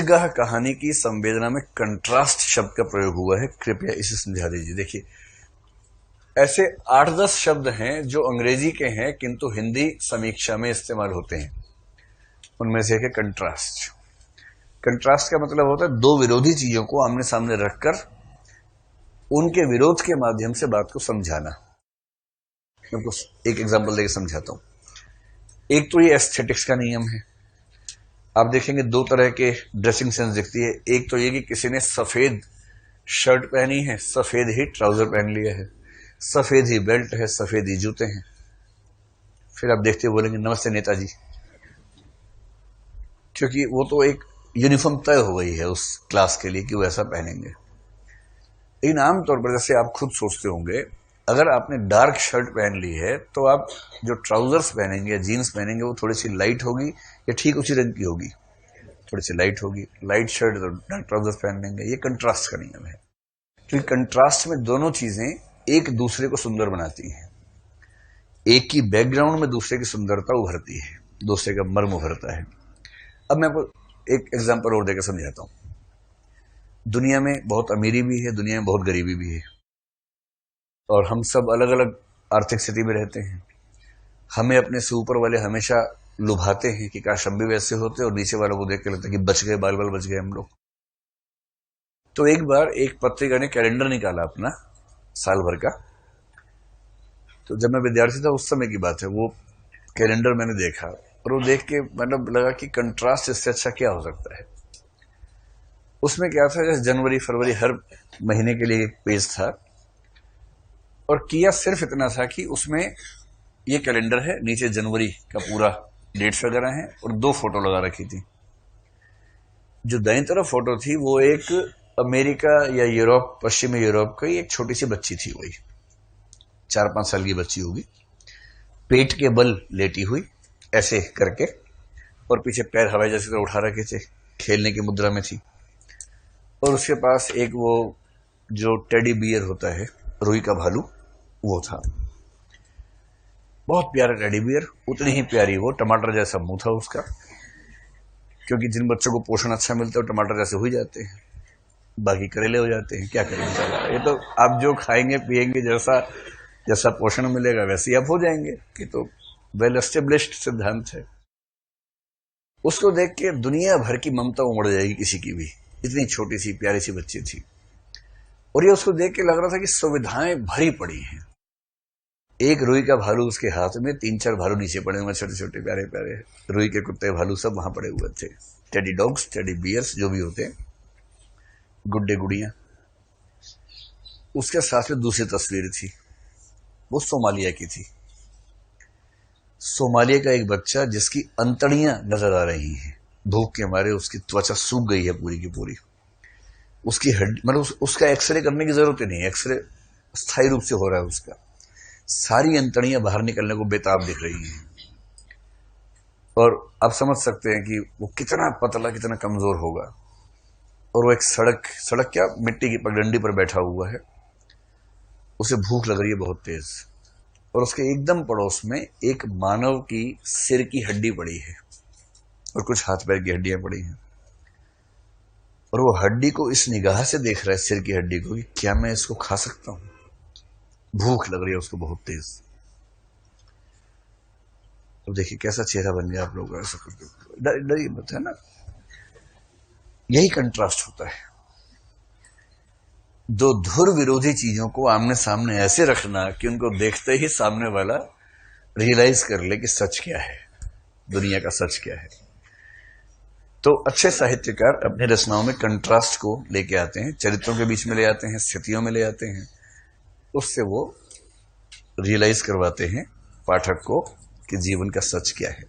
मझगाह कहानी की संवेदना में कंट्रास्ट शब्द का प्रयोग हुआ है, कृपया इसे समझा दीजिए। देखिए, ऐसे 8-10 शब्द हैं जो अंग्रेजी के हैं किंतु हिंदी समीक्षा में इस्तेमाल होते हैं। उनमें से एक है कंट्रास्ट। कंट्रास्ट का मतलब होता है दो विरोधी चीजों को आमने सामने रखकर उनके विरोध के माध्यम से बात को समझाना। मैं आपको एक एग्जांपल देकर समझाता हूं। एक तो ये एस्थेटिक्स का नियम है। आप देखेंगे दो तरह के ड्रेसिंग सेंस दिखती है। एक तो ये कि किसी ने सफेद शर्ट पहनी है, सफेद ही ट्राउजर पहन लिया है, सफेद ही बेल्ट है, सफेद ही जूते हैं। फिर आप देखते बोलेंगे नमस्ते नेताजी, क्योंकि वो तो एक यूनिफॉर्म तय हो गई है उस क्लास के लिए कि वो ऐसा पहनेंगे। लेकिन आमतौर पर जैसे आप खुद सोचते होंगे, अगर आपने डार्क शर्ट पहन ली है तो आप जो ट्राउजर्स पहनेंगे या जीन्स पहनेंगे वो थोड़ी सी लाइट होगी या ठीक उसी रंग की होगी, थोड़ी सी लाइट होगी। लाइट शर्ट तो डार्क ट्राउजर्स पहन लेंगे। ये कंट्रास्ट का नियम है, क्योंकि कंट्रास्ट में दोनों चीजें एक दूसरे को सुंदर बनाती हैं। एक की बैकग्राउंड में दूसरे की सुंदरता उभरती है, दूसरे का मर्म उभरता है। अब मैं आपको एक एग्जाम्पल और देकर समझाता हूं। दुनिया में बहुत अमीरी भी है, दुनिया में बहुत गरीबी भी है, और हम सब अलग अलग आर्थिक स्थिति में रहते हैं। हमें अपने से ऊपर वाले हमेशा लुभाते हैं कि काश हम भी वैसे होते, और नीचे वालों को देख के लगता है कि बच गए, बाल बाल बच गए हम लोग। तो एक बार एक पत्रिका ने कैलेंडर निकाला अपना साल भर का। तो जब मैं विद्यार्थी था उस समय की बात है, वो कैलेंडर मैंने देखा और वो देख के मतलब लगा कि कंट्रास्ट इससे अच्छा क्या हो सकता है। उसमें क्या था, जैसे जनवरी फरवरी हर महीने के लिए एक पेज था, और किया सिर्फ इतना था कि उसमें ये कैलेंडर है, नीचे जनवरी का पूरा डेट्स वगैरह हैं, और दो फोटो लगा रखी थी। जो दाईं तरफ फोटो थी वो एक अमेरिका या यूरोप, पश्चिमी यूरोप की एक छोटी सी बच्ची थी, वही 4-5 साल की बच्ची होगी, पेट के बल लेटी हुई ऐसे करके, और पीछे पैर हवाई जैसे तरह उठा रखे थे, खेलने की मुद्रा में थी। और उसके पास एक वो जो टेडी बियर होता है, रुई का भालू, वो था। बहुत प्यारा टेडी बियर, उतनी ही प्यारी वो टमाटर जैसा मुंह था उसका, क्योंकि जिन बच्चों को पोषण अच्छा मिलता है वो टमाटर जैसे हो ही जाते हैं, बाकी करेले हो जाते हैं। क्या करेंगे, ये तो आप जो खाएंगे पिएंगे, जैसा जैसा पोषण मिलेगा वैसे ही आप हो जाएंगे, कि तो वेल एस्टेब्लिश्ड सिद्धांत है। उसको देख के दुनिया भर की ममता उमड़ जाएगी किसी की भी, इतनी छोटी सी प्यारी सी बच्ची थी। और ये उसको देख के लग रहा था कि सुविधाएं भरी पड़ी हैं। एक रुई का भालू उसके हाथ में, 3-4 भालू नीचे पड़े हुए, छोटे छोटे प्यारे प्यारे रुई के कुत्ते भालू सब वहां पड़े हुए थे, टेडी डॉग्स, टेडी बियर्स जो भी होते हैं, गुड्डे गुड़ियां। उसके साथ में दूसरी तस्वीर थी, वो सोमालिया की थी। सोमालिया का एक बच्चा जिसकी अंतड़ियां नजर आ रही हैं, भूख के मारे उसकी त्वचा सूख गई है पूरी की पूरी। उसकी हड्डी मतलब उसका एक्सरे करने की जरूरत ही नहीं, एक्सरे स्थायी रूप से हो रहा है उसका। सारी अंतड़ियां बाहर निकलने को बेताब दिख रही हैं, और आप समझ सकते हैं कि वो कितना पतला, कितना कमजोर होगा। और वो एक सड़क क्या, मिट्टी की पगडंडी पर बैठा हुआ है, उसे भूख लग रही है बहुत तेज, और उसके एकदम पड़ोस में एक मानव की सिर की हड्डी पड़ी है और कुछ हाथ पैर की हड्डियां पड़ी हैं। और वो हड्डी को इस निगाह से देख रहा है, सिर की हड्डी को, कि क्या मैं इसको खा सकता हूं। भूख लग रही है उसको बहुत तेज। तो देखिए कैसा चेहरा बन गया आप लोगों का, ऐसा करके डरिए मत, है ना। यही कंट्रास्ट होता है, दो धुर विरोधी चीजों को आमने सामने ऐसे रखना कि उनको देखते ही सामने वाला रियलाइज कर ले कि सच क्या है, दुनिया का सच क्या है। तो अच्छे साहित्यकार अपने रचनाओं में कंट्रास्ट को लेके आते हैं, चरित्रों के बीच में ले आते हैं, स्थितियों में ले आते हैं, उससे वो रियलाइज करवाते हैं पाठक को कि जीवन का सच क्या है।